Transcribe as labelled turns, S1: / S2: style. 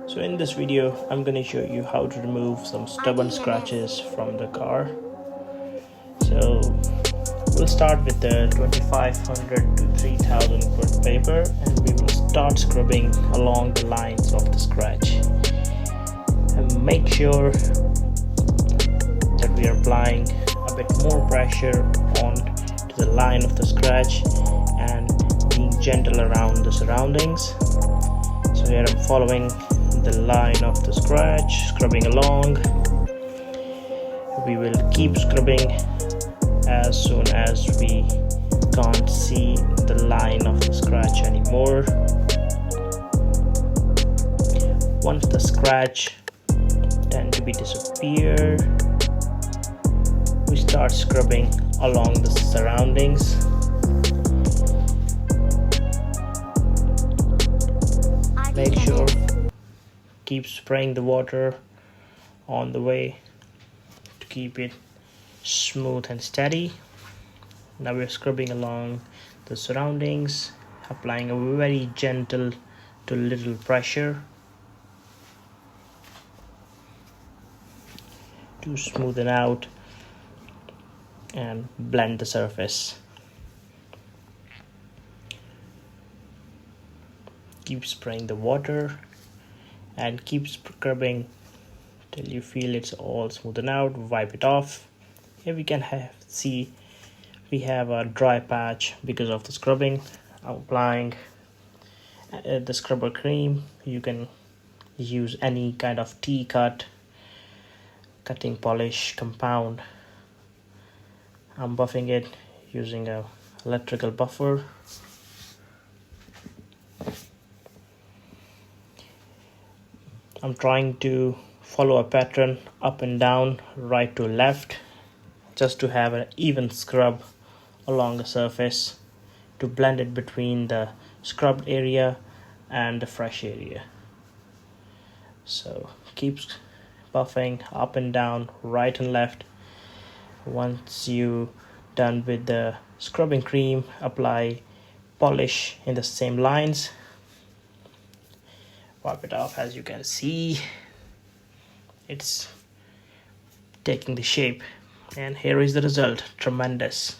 S1: So in this video, I'm going to show you how to remove some stubborn scratches from the car. So we'll start with the 2500 to 3000 foot paper, and we will start scrubbing along the lines of the scratch. And make sure that we are applying a bit more pressure on to the line of the scratch and being gentle around the surroundings. So here I'm following the line of the scratch, scrubbing along. We will keep scrubbing as soon as we can't see the line of the scratch anymore. Once the scratch tend to be disappear, we start scrubbing along the surroundings. Make sure keep spraying the water on the way to keep it smooth and steady. Now we're scrubbing along the surroundings, applying a very gentle to little pressure to smoothen out and blend the surface. Keep spraying the water and keep scrubbing till you feel it's all smoothened out. Wipe it off. Here we can see we have a dry patch because of the scrubbing. Applying the scrubber cream. You can use any kind of T-cut cutting polish compound. I'm buffing it using a electrical buffer. I'm trying to follow a pattern up and down, right to left, just to have an even scrub along the surface to blend it between the scrubbed area and the fresh area. So keep buffing up and down, right and left. Once you done with the scrubbing cream, apply polish in the same lines. Wipe it off. As you can see, it's taking the shape, and here is the result. Tremendous.